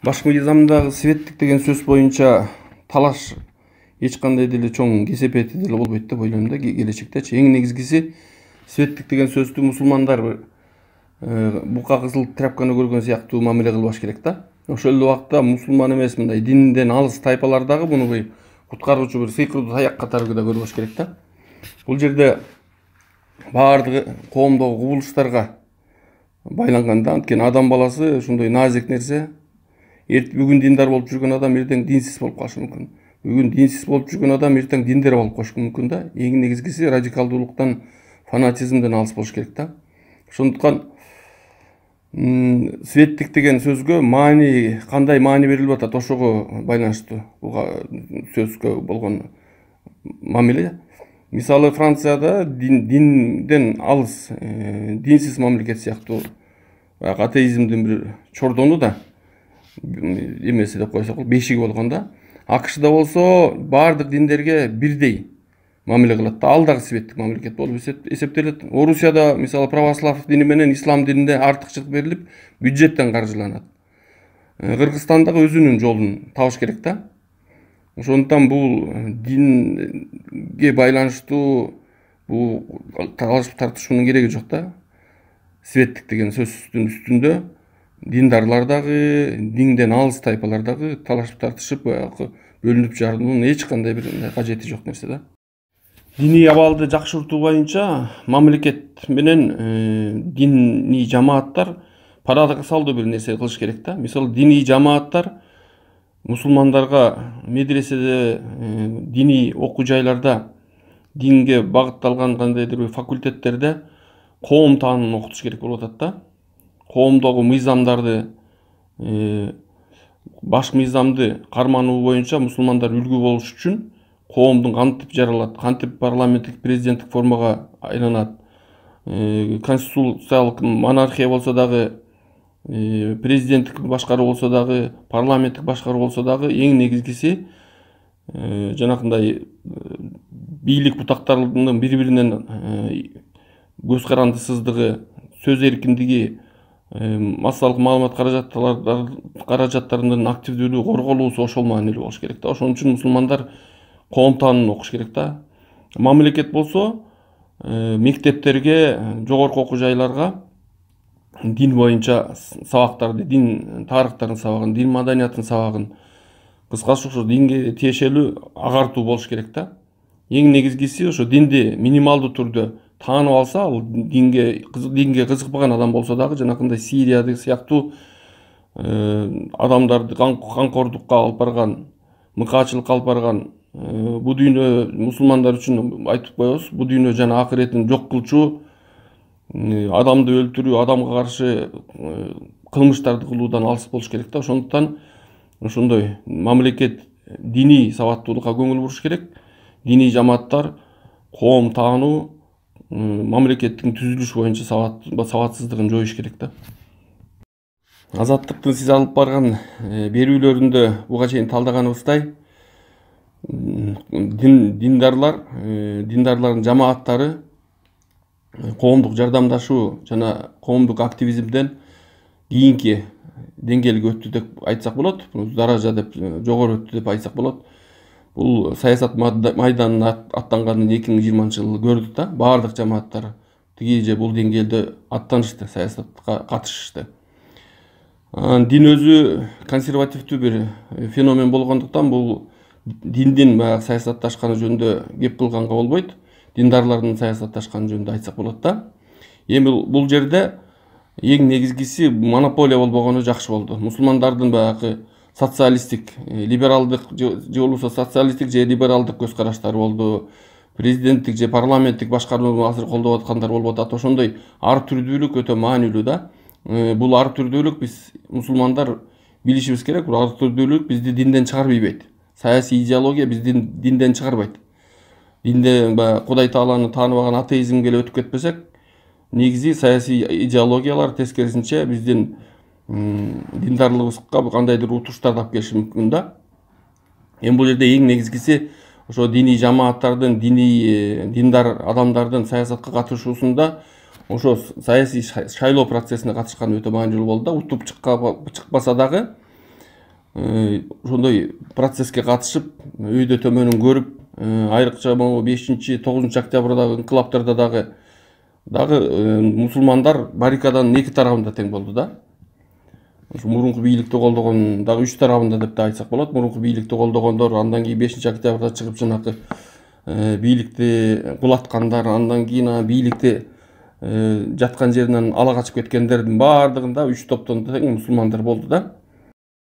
Баш мыйзамдагы светтик деген сөз боюнча талаш эч кандай деле чоң кесепети деле болбойт деп ойлойм да келечектечи. Эң негизгиси светтик деген сөздү мусулмандар бука кызыл тряпканы көргөн сыяктуу мамиле кылбаш керек да. Ошол эле убакта мусулман эмес мындай динден алыс тайпалар дагы муну куткаруучу бир сыйкырдуу таяк катары да көрбөш керек да. Бул жерде баардыгы коомдогу кубулуштарга байланган да. Анткени адам баласы ушундай назик нерсе. Бүгүн диндар болуп жүргөн адам ертең динсиз болуп калышы мүмкүн. Бүгүн динсиз болуп жүргөн адам ертең диндер болуп калышы мүмкүн да. Эң негизгиси радикалдуулуктан, фанатизмден алыс болуш керек да. Ошондуктан светтик деген сөзгө кандай маани берилип атат, ошого байланыштуу буга сөзгө болгон мамиле. Мисалы Францияда динден алыс, динсиз мамлекет сыяктуу атеизмдин бир чордону да эмеси деп койсок, бешиги болгон да. АКШда болсо баардык диндерге бирдей мамиле кылат да. Ал дагы светтик мамлекет болуп эсептелет. Орусияда мисалы православ дини менен ислам динине артыкчылык берилип, бюджеттен каржыланат. Кыргызстандагы өзүнүн жолун табыш керек да. Ошондуктан бул динге байланыштуу бул талаш тартышуунун кереги жок да. Светтик деген сөздүн үстүндө диндарлар дагы, динден алыс тайпалар дагы талашып тартышып, бөлүнүп жарылуунун эч кандай бир кажети жок нерсе да. Диний абалды жакшыртуу боюнча мамлекет менен диний жамааттар парадоксалдуу бир нерсе кылыш керек да. Мисалы диний жамааттар мусулмандарга медреседе, диний окуу жайларда, динге багытталган кандайдыр бир факультеттерде коом таанын окутуш керек болуп атат да. Коомдогу мыйзамдарды, баш мыйзамды кармануу боюнча мусулмандар үлгү болуш үчүн коомдун кантип жаралат, кантип парламенттик президенттик формага айланат, конституциялык монархия болсо дагы, президенттик башкаруу болсо дагы, парламенттик башкаруу болсо дагы, эң негизгиси жанакындай бийлик бутактарынын бири-биринен көз карандысыздыгы, сөз эркиндиги, массалык маалымат каражаттарынын активдүүлүгү корголуусу ошол маанилүү болуш керек да. Ошон үчүн мусулмандар коом таанын окуш керек да. Мамлекет болсо мектептерге, жогорку окуу жайларга дин боюнча сабактарды, дин тарыхтарын сабагын, дин маданиятын сабагын, кыскасы ошо динге тиешелүү агартуу болуш керек да. Эң негизгиси ошо динди минималдуу түрдө таанып алса, ал динге кызыкпаган адам болсо дагы, жанакындай Сирияды сыяктуу адамдарды камкордукка алып барган, мыкаачылыкка алып барган, бул дүйнө мусулмандар үчүн айтып коебуз, бул дүйнө жана акыретин жок кылчу, адамды өлтүрүү, адамга каршы кылмыштарды кылуудан алыс болуш керек да. Ошондуктан ошондой мамлекет диний сабаттуулукка көңүл буруш керек. Диний жамааттар коом таануу, мамлекеттин түзүлүшү боюнча сабатсыздыгын жоюш керек да. Азаттыктын сиз алып барган берүүлөрүндө буга чейин талдаганыбыздай, диндарлардын жамааттары коомдук жардамдашуу жана коомдук активизмден кийинки деңгээлге өттү деп айтсак болот. Даража деп жогору өттү деп айтсак болот. Бул саясат майданына аттанганын 2020-жылы көрдүк да. Баардык жамааттар тиги же бул деңгээлде аттанышты, саясатка катышышты. Дин өзү консервативдүү бир феномен болгондуктан бул диндин саясатташканы жөнүндө кеп кылганга болбойт. Диндарлардын саясатташканы жөнүндө айтсак болот да. Эми бул жерде эң негизгиси монополия болбогону жакшы болду. Мусулмандардын баягы социалисттик, либералдык же болбосо социалисттик же либералдык көз караштары болду. Президенттик же парламенттик башкарууну азыр колдоп аткандар болуп атат. Ошондой ар түрдүүлүк өтө маанилүү да. Бул ар түрдүүлүк биз мусулмандар билишибиз керек. Бул ар түрдүүлүк бизди динден чыгарбайт. Саясий идеология бизди динден чыгарбайт. Динде Кудай Тааланы тааныбаган атеизмге эле өтүп кетпесек, негизи саясий идеологиялар тескерисинче биздин диндарлыгыбызга кандайдыр утуштарды алып келиши мүмкүн да. Эми бул жерде эң негизгиси ошо диний жамааттардын, диндар адамдардын саясатка катышуусунда ошо саясий шайлоо процессине катышканы өтө маанилүү болду да. Утуп чыкпаса дагы ошондой процесске катышып, өйдө төмөнүн көрүп, айрыкча могу 5-9 октябрдагы инкылаптарда дагы мусулмандар баррикаданын эки тарабында тең болду да. Ушу мурунку бийликти колдогон дагы 3 тарабында деп да айтсак болот. Мурунку бийликти колдогондор андан кийин 5-октябрда чыгып жанакы бийликти кулаткандар, андан кийин бийликти жаткан жеринен ала качып кеткендердин баардыгында 3 топтон тең мусулмандар болду да.